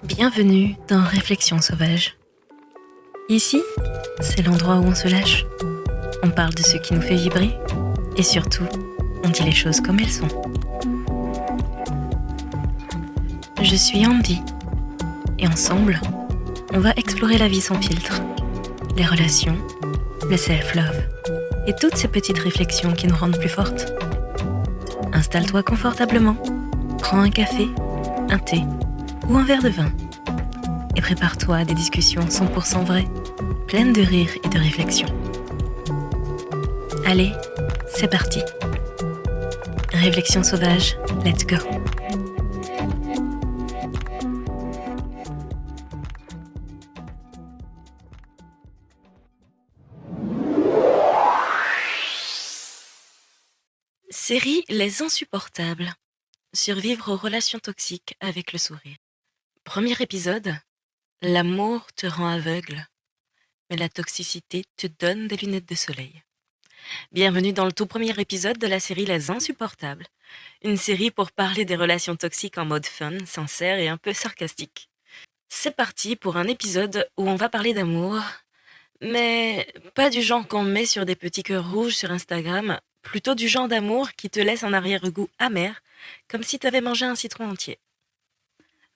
Bienvenue dans Réflexions sauvages. Ici, c'est l'endroit où on se lâche. On parle de ce qui nous fait vibrer et surtout, on dit les choses comme elles sont. Je suis Andy et ensemble, on va explorer la vie sans filtre, les relations, le self-love et toutes ces petites réflexions qui nous rendent plus fortes. Installe-toi confortablement, prends un café, un thé ou un verre de vin et prépare-toi à des discussions 100% vraies, pleines de rire et de réflexion. Allez, c'est parti. Réflexion sauvage, let's go. Série Les Insupportables. Survivre aux relations toxiques avec le sourire. Premier épisode. L'amour te rend aveugle, mais la toxicité te donne des lunettes de soleil. Bienvenue dans le tout premier épisode de la série Les Insupportables. Une série pour parler des relations toxiques en mode fun, sincère et un peu sarcastique. C'est parti pour un épisode où on va parler d'amour, mais pas du genre qu'on met sur des petits cœurs rouges sur Instagram, plutôt du genre d'amour qui te laisse un arrière-goût amer, comme si t'avais mangé un citron entier.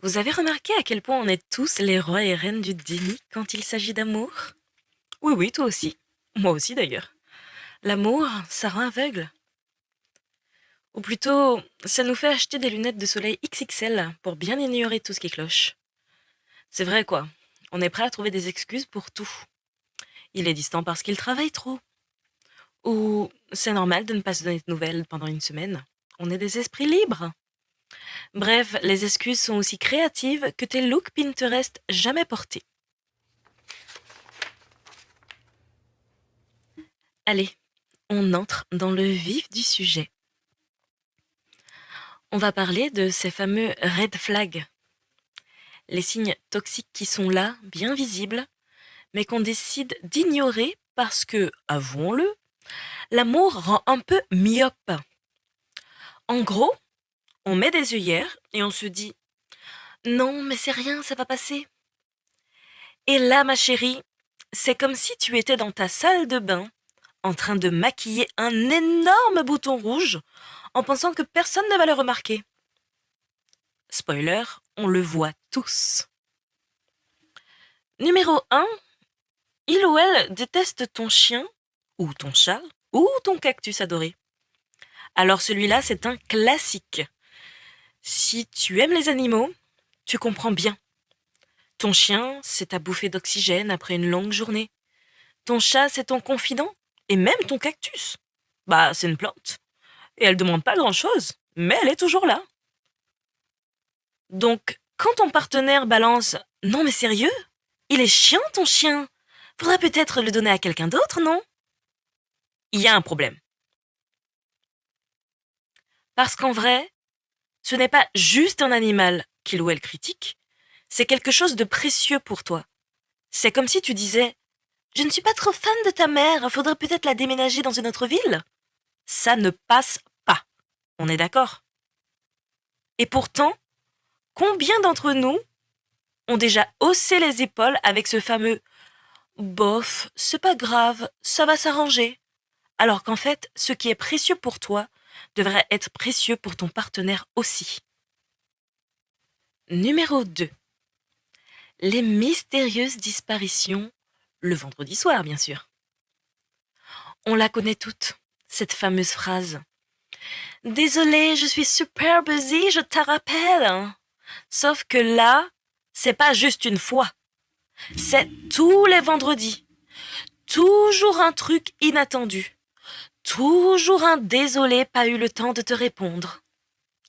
Vous avez remarqué à quel point on est tous les rois et reines du déni quand il s'agit d'amour ? Oui, toi aussi. Moi aussi d'ailleurs. L'amour, ça rend aveugle. Ou plutôt, ça nous fait acheter des lunettes de soleil XXL pour bien ignorer tout ce qui cloche. C'est vrai quoi, on est prêt à trouver des excuses pour tout. Il est distant parce qu'il travaille trop. Ou c'est normal de ne pas se donner de nouvelles pendant une semaine. On est des esprits libres. Bref, les excuses sont aussi créatives que tes looks Pinterest jamais portés. Allez, on entre dans le vif du sujet. On va parler de ces fameux red flags. Les signes toxiques qui sont là, bien visibles, mais qu'on décide d'ignorer parce que, avouons-le, l'amour rend un peu myope. En gros, on met des œillères et on se dit « Non, mais c'est rien, ça va passer ». Et là, ma chérie, c'est comme si tu étais dans ta salle de bain, en train de maquiller un énorme bouton rouge, en pensant que personne ne va le remarquer. Spoiler, on le voit tous. Numéro 1, il ou elle déteste ton chien, ou ton chat, ou ton cactus adoré. Alors celui-là, c'est un classique. Si tu aimes les animaux, tu comprends bien. Ton chien, c'est ta bouffée d'oxygène après une longue journée. Ton chat, c'est ton confident, et même ton cactus. Bah, c'est une plante. Et elle demande pas grand-chose, mais elle est toujours là. Donc, quand ton partenaire balance « Non mais sérieux ? Il est chiant ton chien. Faudrait peut-être le donner à quelqu'un d'autre, non ?» Il y a un problème. Parce qu'en vrai, ce n'est pas juste un animal qu'il ou elle critique, c'est quelque chose de précieux pour toi. C'est comme si tu disais « Je ne suis pas trop fan de ta mère, faudrait peut-être la déménager dans une autre ville ?» Ça ne passe pas. On est d'accord ? Et pourtant, combien d'entre nous ont déjà haussé les épaules avec ce fameux « bof, c'est pas grave, ça va s'arranger », alors qu'en fait, ce qui est précieux pour toi devrait être précieux pour ton partenaire aussi. Numéro 2. Les mystérieuses disparitions, le vendredi soir bien sûr. On la connaît toutes, cette fameuse phrase. « Désolée, je suis super busy, je te rappelle ». Sauf que là, c'est pas juste une fois. C'est tous les vendredis. Toujours un truc inattendu. Toujours un désolé, pas eu le temps de te répondre.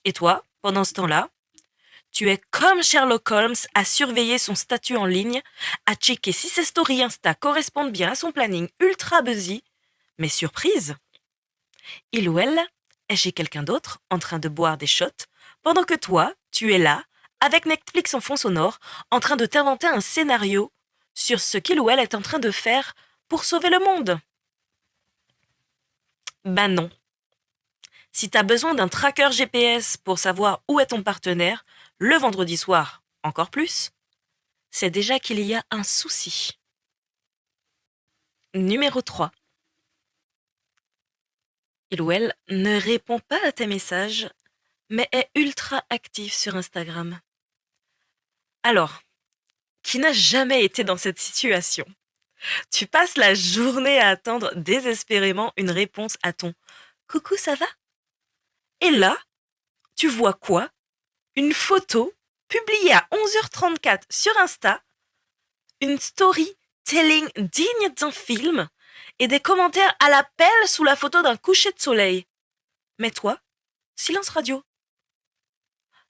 Et toi, pendant ce temps-là, tu es comme Sherlock Holmes à surveiller son statut en ligne, à checker si ses stories Insta correspondent bien à son planning ultra busy. Mais surprise, il ou elle est chez quelqu'un d'autre en train de boire des shots, pendant que toi, tu es là, avec Netflix en fond sonore, en train de t'inventer un scénario sur ce qu'il ou elle est en train de faire pour sauver le monde. Ben non. Si t'as besoin d'un tracker GPS pour savoir où est ton partenaire, le vendredi soir, encore plus, c'est déjà qu'il y a un souci. Numéro 3. Il ou elle ne répond pas à tes messages, mais est ultra actif sur Instagram. Alors, qui n'a jamais été dans cette situation? Tu passes la journée à attendre désespérément une réponse à ton coucou, ça va? Et là, tu vois quoi? Une photo publiée à 11h34 sur Insta, une story telling digne d'un film et des commentaires à l'appel sous la photo d'un coucher de soleil. Mais toi, silence radio.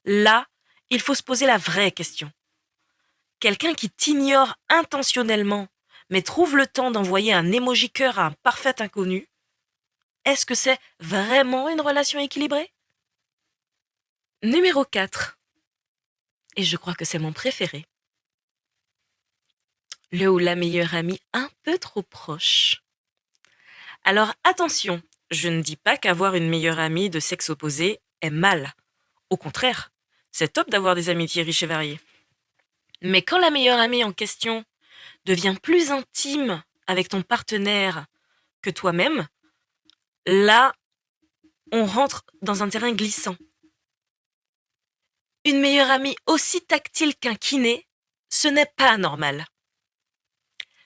Là, il faut se poser la vraie question. Quelqu'un qui t'ignore intentionnellement, mais trouve le temps d'envoyer un emoji cœur à un parfait inconnu, est-ce que c'est vraiment une relation équilibrée? Numéro 4. Et je crois que c'est mon préféré. Le ou la meilleure amie un peu trop proche. Alors attention, je ne dis pas qu'avoir une meilleure amie de sexe opposé est mal. Au contraire, c'est top d'avoir des amitiés riches et variées. Mais quand la meilleure amie en question devient plus intime avec ton partenaire que toi-même, là, on rentre dans un terrain glissant. Une meilleure amie aussi tactile qu'un kiné, ce n'est pas normal.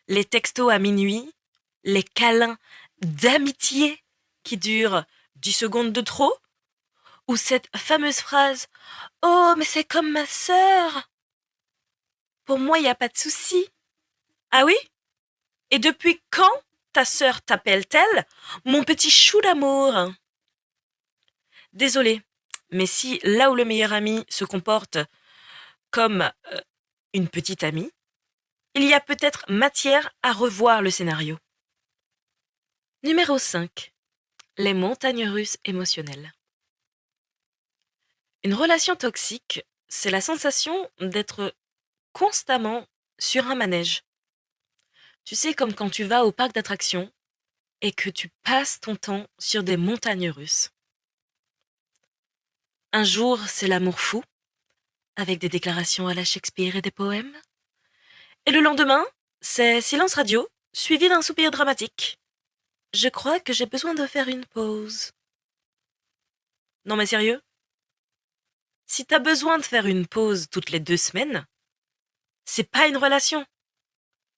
Les textos à minuit, les câlins d'amitié qui durent 10 secondes de trop, ou cette fameuse phrase «Oh, mais c'est comme ma sœur! Pour moi, il n'y a pas de souci!» Ah oui? Et depuis quand ta sœur t'appelle-t-elle mon petit chou d'amour? Désolé, mais si là où le meilleur ami se comporte comme une petite amie, il y a peut-être matière à revoir le scénario. Numéro 5. Les montagnes russes émotionnelles. Une relation toxique, c'est la sensation d'être constamment sur un manège. Tu sais, comme quand tu vas au parc d'attractions et que tu passes ton temps sur des montagnes russes. Un jour, c'est l'amour fou, avec des déclarations à la Shakespeare et des poèmes. Et le lendemain, c'est silence radio, suivi d'un soupir dramatique. Je crois que j'ai besoin de faire une pause. Non mais sérieux? Si t'as besoin de faire une pause toutes les 2 semaines, c'est pas une relation.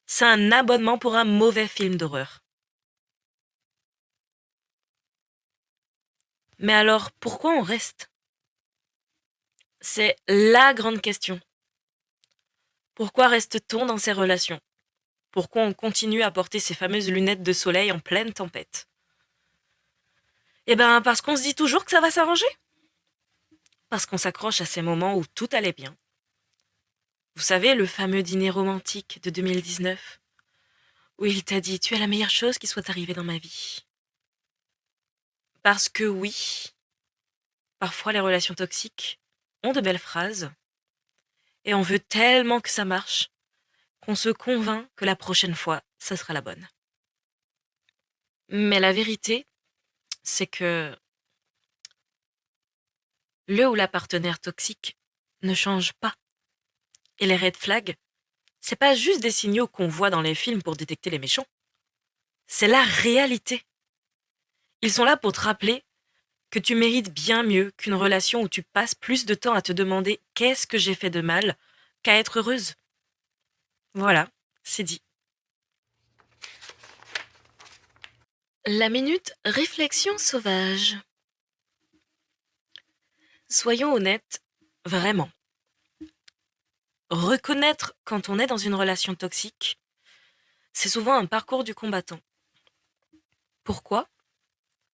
C'est un abonnement pour un mauvais film d'horreur. Mais alors, pourquoi on reste? C'est la grande question. Pourquoi reste-t-on dans ces relations? Pourquoi on continue à porter ces fameuses lunettes de soleil en pleine tempête? Eh ben, parce qu'on se dit toujours que ça va s'arranger. Parce qu'on s'accroche à ces moments où tout allait bien. Vous savez, le fameux dîner romantique de 2019, où il t'a dit « Tu es la meilleure chose qui soit arrivée dans ma vie ». Parce que oui, parfois les relations toxiques ont de belles phrases, et on veut tellement que ça marche, qu'on se convainc que la prochaine fois, ça sera la bonne. Mais la vérité, c'est que le ou la partenaire toxique ne change pas. Et les red flags, c'est pas juste des signaux qu'on voit dans les films pour détecter les méchants. C'est la réalité. Ils sont là pour te rappeler que tu mérites bien mieux qu'une relation où tu passes plus de temps à te demander qu'est-ce que j'ai fait de mal qu'à être heureuse. Voilà, c'est dit. La minute réflexion sauvage. Soyons honnêtes, vraiment. Reconnaître quand on est dans une relation toxique, c'est souvent un parcours du combattant. Pourquoi?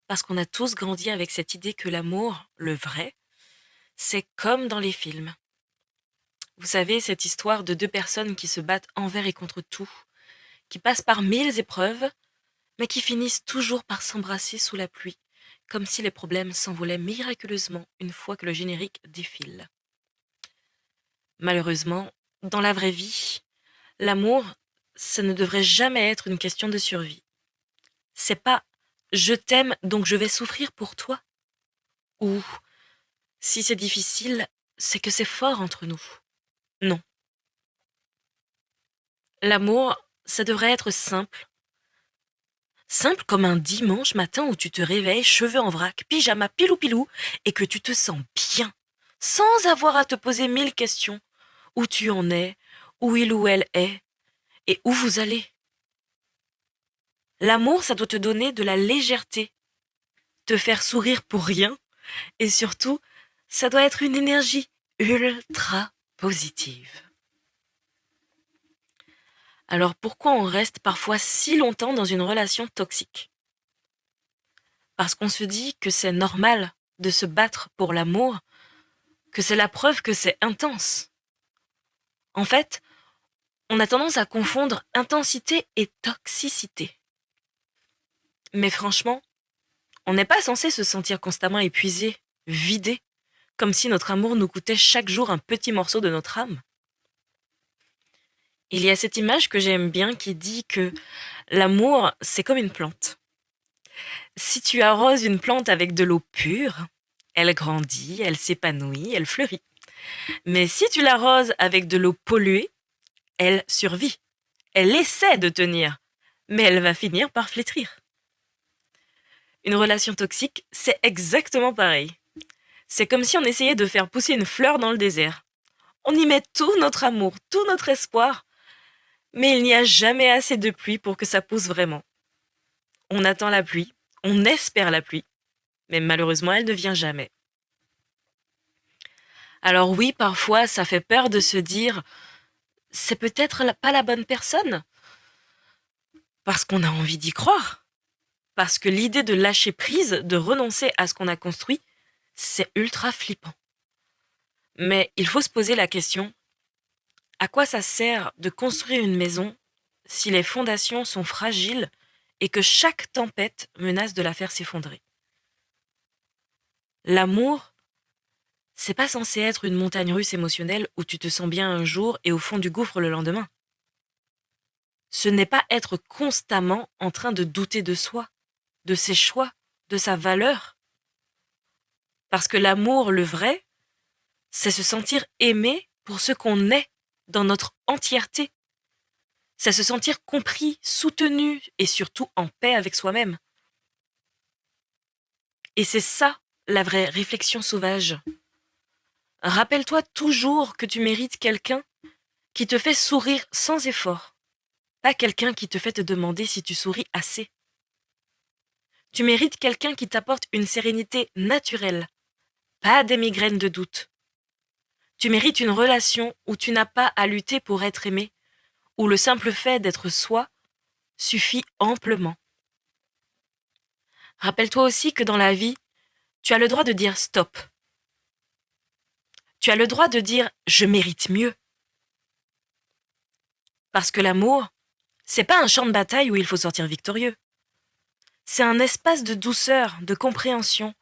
Parce qu'on a tous grandi avec cette idée que l'amour, le vrai, c'est comme dans les films. Vous savez, cette histoire de deux personnes qui se battent envers et contre tout, qui passent par 1000 épreuves, mais qui finissent toujours par s'embrasser sous la pluie, comme si les problèmes s'envolaient miraculeusement une fois que le générique défile. Malheureusement, dans la vraie vie, l'amour, ça ne devrait jamais être une question de survie. C'est pas je t'aime donc je vais souffrir pour toi. Ou si c'est difficile, c'est que c'est fort entre nous. Non. L'amour, ça devrait être simple. Simple comme un dimanche matin où tu te réveilles, cheveux en vrac, pyjama pilou-pilou, et que tu te sens bien, sans avoir à te poser 1000 questions. Où tu en es, où il ou elle est, et où vous allez. L'amour, ça doit te donner de la légèreté, te faire sourire pour rien, et surtout, ça doit être une énergie ultra positive. Alors pourquoi on reste parfois si longtemps dans une relation toxique? Parce qu'on se dit que c'est normal de se battre pour l'amour, que c'est la preuve que c'est intense. En fait, on a tendance à confondre intensité et toxicité. Mais franchement, on n'est pas censé se sentir constamment épuisé, vidé, comme si notre amour nous coûtait chaque jour un petit morceau de notre âme. Il y a cette image que j'aime bien qui dit que l'amour, c'est comme une plante. Si tu arroses une plante avec de l'eau pure, elle grandit, elle s'épanouit, elle fleurit. Mais si tu l'arroses avec de l'eau polluée, elle survit. Elle essaie de tenir, mais elle va finir par flétrir. Une relation toxique, c'est exactement pareil. C'est comme si on essayait de faire pousser une fleur dans le désert. On y met tout notre amour, tout notre espoir, mais il n'y a jamais assez de pluie pour que ça pousse vraiment. On attend la pluie, on espère la pluie, mais malheureusement elle ne vient jamais. Alors oui, parfois ça fait peur de se dire c'est peut-être pas la bonne personne, parce qu'on a envie d'y croire, parce que l'idée de lâcher prise, de renoncer à ce qu'on a construit, c'est ultra flippant. Mais il faut se poser la question, à quoi ça sert de construire une maison si les fondations sont fragiles et que chaque tempête menace de la faire s'effondrer? L'amour, c'est pas censé être une montagne russe émotionnelle où tu te sens bien un jour et au fond du gouffre le lendemain. Ce n'est pas être constamment en train de douter de soi, de ses choix, de sa valeur. Parce que l'amour, le vrai, c'est se sentir aimé pour ce qu'on est dans notre entièreté. C'est se sentir compris, soutenu et surtout en paix avec soi-même. Et c'est ça la vraie réflexion sauvage. Rappelle-toi toujours que tu mérites quelqu'un qui te fait sourire sans effort, pas quelqu'un qui te fait te demander si tu souris assez. Tu mérites quelqu'un qui t'apporte une sérénité naturelle, pas des migraines de doute. Tu mérites une relation où tu n'as pas à lutter pour être aimé, où le simple fait d'être soi suffit amplement. Rappelle-toi aussi que dans la vie, tu as le droit de dire stop. Tu as le droit de dire je mérite mieux. Parce que l'amour, c'est pas un champ de bataille où il faut sortir victorieux. C'est un espace de douceur, de compréhension,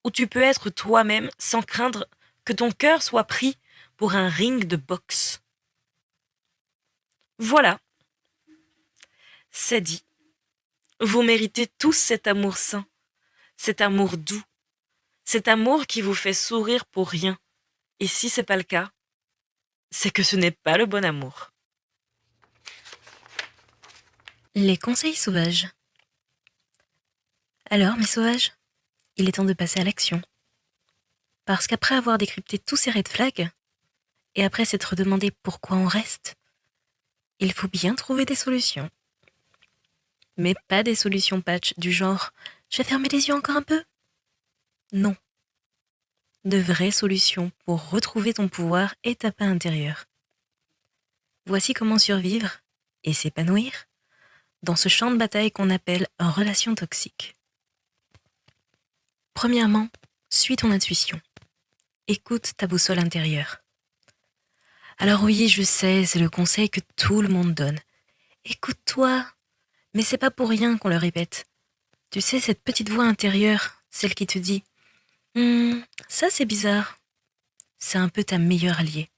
où tu peux être toi-même sans craindre que ton cœur soit pris pour un ring de boxe. Voilà, c'est dit. Vous méritez tous cet amour sain, cet amour doux, cet amour qui vous fait sourire pour rien. Et si c'est pas le cas, c'est que ce n'est pas le bon amour. Les conseils sauvages. Alors, mes sauvages, il est temps de passer à l'action. Parce qu'après avoir décrypté tous ces red flags, et après s'être demandé pourquoi on reste, il faut bien trouver des solutions. Mais pas des solutions patch du genre « je vais fermer les yeux encore un peu ». Non. De vraies solutions pour retrouver ton pouvoir et ta paix intérieure. Voici comment survivre et s'épanouir dans ce champ de bataille qu'on appelle une relation toxique. Premièrement, suis ton intuition. Écoute ta boussole intérieure. Alors oui, je sais, c'est le conseil que tout le monde donne. Écoute-toi. Mais c'est pas pour rien qu'on le répète. Tu sais, cette petite voix intérieure, celle qui te dit ça c'est bizarre. C'est un peu ta meilleure alliée.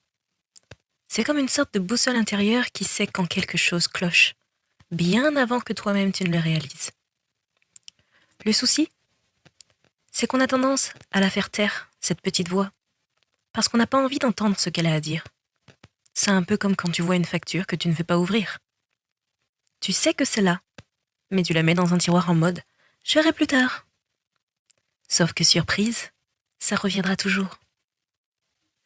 C'est comme une sorte de boussole intérieure qui sait quand quelque chose cloche, bien avant que toi-même tu ne le réalises. Le souci, c'est qu'on a tendance à la faire taire, cette petite voix, parce qu'on n'a pas envie d'entendre ce qu'elle a à dire. C'est un peu comme quand tu vois une facture que tu ne veux pas ouvrir. Tu sais que c'est là, mais tu la mets dans un tiroir en mode « je verrai plus tard ». Sauf que surprise, ça reviendra toujours.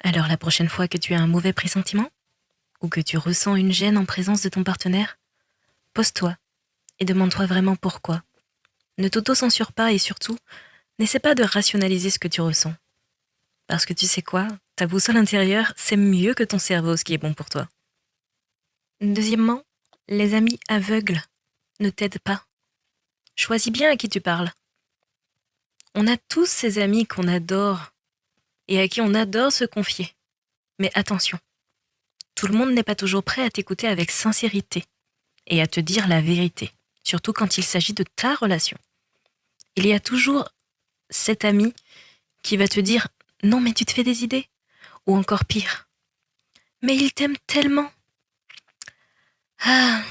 Alors la prochaine fois que tu as un mauvais pressentiment, ou que tu ressens une gêne en présence de ton partenaire, pose-toi et demande-toi vraiment pourquoi. Ne t'auto-censure pas et surtout, n'essaie pas de rationaliser ce que tu ressens. Parce que tu sais quoi, ta boussole intérieure, c'est mieux que ton cerveau ce qui est bon pour toi. Deuxièmement, les amis aveugles ne t'aident pas. Choisis bien à qui tu parles. On a tous ces amis qu'on adore et à qui on adore se confier. Mais attention, tout le monde n'est pas toujours prêt à t'écouter avec sincérité et à te dire la vérité, surtout quand il s'agit de ta relation. Il y a toujours cet ami qui va te dire « Non mais tu te fais des idées » ou encore pire « Mais il t'aime tellement ». Ah,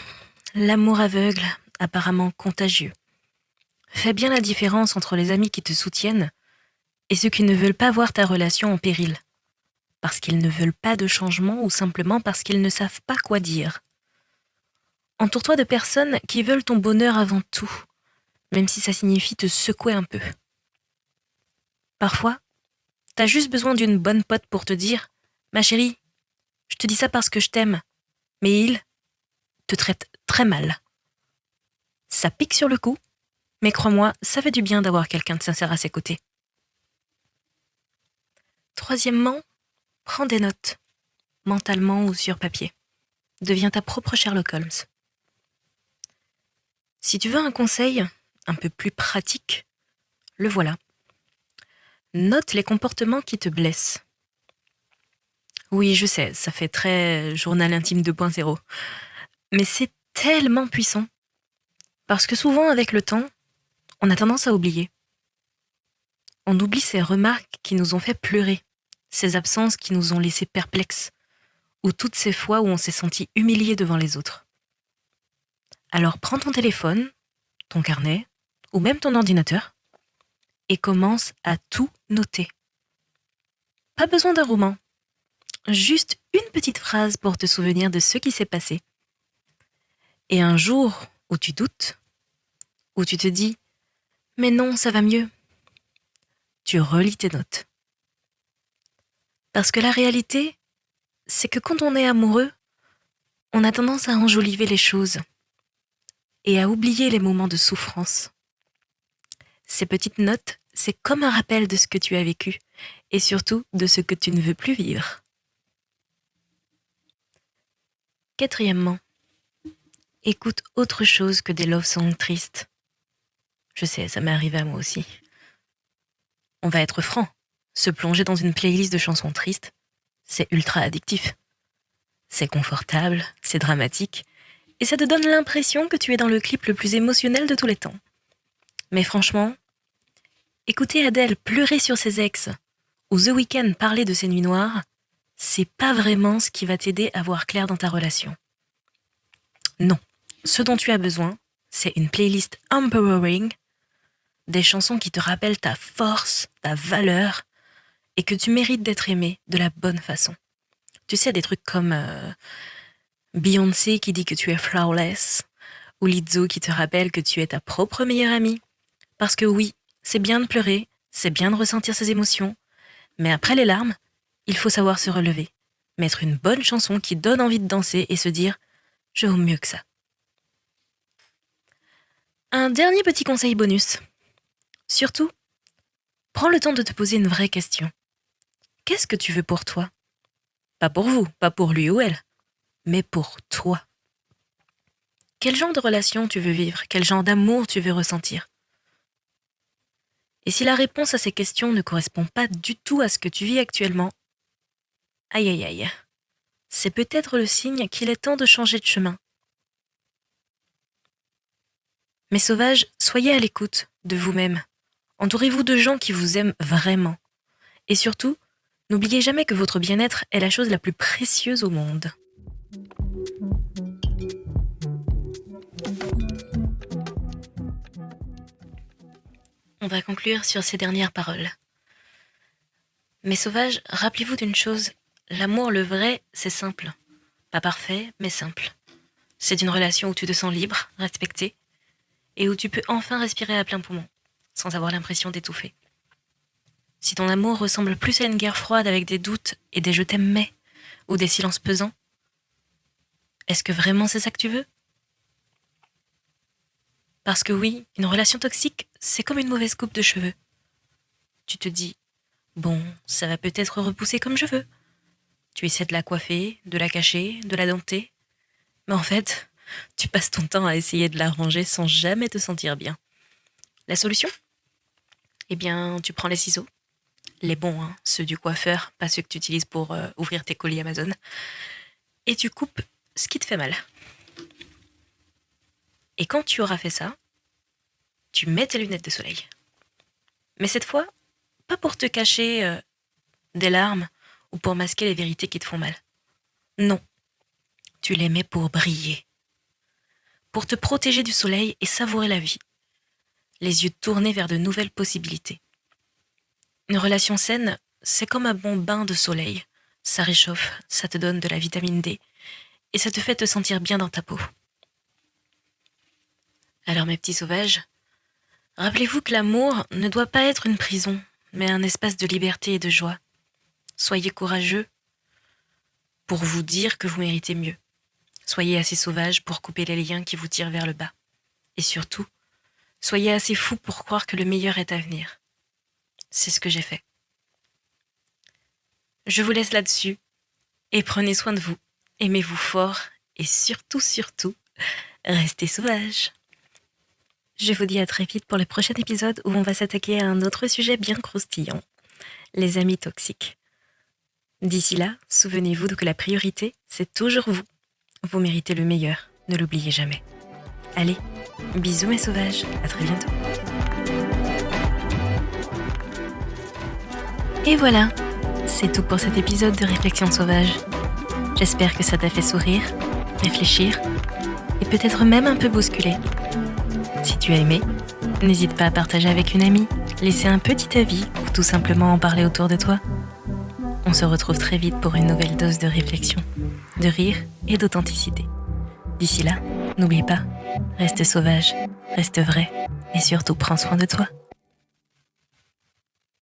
l'amour aveugle, apparemment contagieux. Fais bien la différence entre les amis qui te soutiennent et ceux qui ne veulent pas voir ta relation en péril, parce qu'ils ne veulent pas de changement ou simplement parce qu'ils ne savent pas quoi dire. Entoure-toi de personnes qui veulent ton bonheur avant tout, même si ça signifie te secouer un peu. Parfois, t'as juste besoin d'une bonne pote pour te dire « Ma chérie, je te dis ça parce que je t'aime, mais il te traite très mal. » Ça pique sur le coup, mais crois-moi, ça fait du bien d'avoir quelqu'un de sincère à ses côtés. Troisièmement, prends des notes, mentalement ou sur papier. Deviens ta propre Sherlock Holmes. Si tu veux un conseil un peu plus pratique, le voilà. Note les comportements qui te blessent. Oui, je sais, ça fait très journal intime 2.0. Mais c'est tellement puissant. Parce que souvent, avec le temps, on a tendance à oublier. On oublie ces remarques qui nous ont fait pleurer, ces absences qui nous ont laissés perplexes, ou toutes ces fois où on s'est senti humilié devant les autres. Alors prends ton téléphone, ton carnet, ou même ton ordinateur, et commence à tout noter. Pas besoin d'un roman, juste une petite phrase pour te souvenir de ce qui s'est passé. Et un jour où tu doutes, où tu te dis « mais non, ça va mieux », tu relis tes notes. Parce que la réalité, c'est que quand on est amoureux, on a tendance à enjoliver les choses et à oublier les moments de souffrance. Ces petites notes, c'est comme un rappel de ce que tu as vécu et surtout de ce que tu ne veux plus vivre. Quatrièmement, écoute autre chose que des love songs tristes. Je sais, ça m'est arrivé à moi aussi. On va être franc, se plonger dans une playlist de chansons tristes, c'est ultra addictif. C'est confortable, c'est dramatique, et ça te donne l'impression que tu es dans le clip le plus émotionnel de tous les temps. Mais franchement, écouter Adele pleurer sur ses ex, ou The Weeknd parler de ses nuits noires, c'est pas vraiment ce qui va t'aider à voir clair dans ta relation. Non, ce dont tu as besoin, c'est une playlist empowering, des chansons qui te rappellent ta force, ta valeur, et que tu mérites d'être aimé de la bonne façon. Tu sais, des trucs comme Beyoncé qui dit que tu es flawless, ou Lizzo qui te rappelle que tu es ta propre meilleure amie. Parce que oui, c'est bien de pleurer, c'est bien de ressentir ses émotions, mais après les larmes, il faut savoir se relever, mettre une bonne chanson qui donne envie de danser et se dire « je vaux mieux que ça ». Un dernier petit conseil bonus. Surtout, prends le temps de te poser une vraie question. Qu'est-ce que tu veux pour toi ? Pas pour vous, pas pour lui ou elle, mais pour toi. Quel genre de relation tu veux vivre ? Quel genre d'amour tu veux ressentir ? Et si la réponse à ces questions ne correspond pas du tout à ce que tu vis actuellement, aïe aïe aïe, c'est peut-être le signe qu'il est temps de changer de chemin. Mes sauvages, soyez à l'écoute de vous-même. Entourez-vous de gens qui vous aiment vraiment. Et surtout, n'oubliez jamais que votre bien-être est la chose la plus précieuse au monde. On va conclure sur ces dernières paroles. Mes sauvages, rappelez-vous d'une chose, l'amour le vrai, c'est simple. Pas parfait, mais simple. C'est une relation où tu te sens libre, respecté, et où tu peux enfin respirer à plein poumon, sans avoir l'impression d'étouffer. Si ton amour ressemble plus à une guerre froide avec des doutes et des je t'aime mais, ou des silences pesants, est-ce que vraiment c'est ça que tu veux? Parce que oui, une relation toxique, c'est comme une mauvaise coupe de cheveux. Tu te dis, bon, ça va peut-être repousser comme je veux. Tu essaies de la coiffer, de la cacher, de la dompter, mais en fait, tu passes ton temps à essayer de la ranger sans jamais te sentir bien. La solution? Eh bien, tu prends les ciseaux, les bons, hein, ceux du coiffeur, pas ceux que tu utilises pour ouvrir tes colis Amazon, et tu coupes ce qui te fait mal. Et quand tu auras fait ça, tu mets tes lunettes de soleil. Mais cette fois, pas pour te cacher des larmes ou pour masquer les vérités qui te font mal. Non, tu les mets pour briller, pour te protéger du soleil et savourer la vie, les yeux tournés vers de nouvelles possibilités. Une relation saine, c'est comme un bon bain de soleil. Ça réchauffe, ça te donne de la vitamine D et ça te fait te sentir bien dans ta peau. Alors mes petits sauvages, rappelez-vous que l'amour ne doit pas être une prison, mais un espace de liberté et de joie. Soyez courageux pour vous dire que vous méritez mieux. Soyez assez sauvage pour couper les liens qui vous tirent vers le bas. Et surtout, soyez assez fou pour croire que le meilleur est à venir. C'est ce que j'ai fait. Je vous laisse là-dessus et prenez soin de vous. Aimez-vous fort et surtout, surtout, restez sauvages. Je vous dis à très vite pour le prochain épisode où on va s'attaquer à un autre sujet bien croustillant, les amis toxiques. D'ici là, souvenez-vous que la priorité, c'est toujours vous. Vous méritez le meilleur, ne l'oubliez jamais. Allez, bisous mes sauvages, à très bientôt. Et voilà, c'est tout pour cet épisode de Réflexion sauvage. J'espère que ça t'a fait sourire, réfléchir et peut-être même un peu bousculer. Si tu as aimé, n'hésite pas à partager avec une amie, laisser un petit avis ou tout simplement en parler autour de toi. On se retrouve très vite pour une nouvelle dose de réflexion, de rire et d'authenticité. D'ici là, n'oublie pas, reste sauvage, reste vrai et surtout prends soin de toi.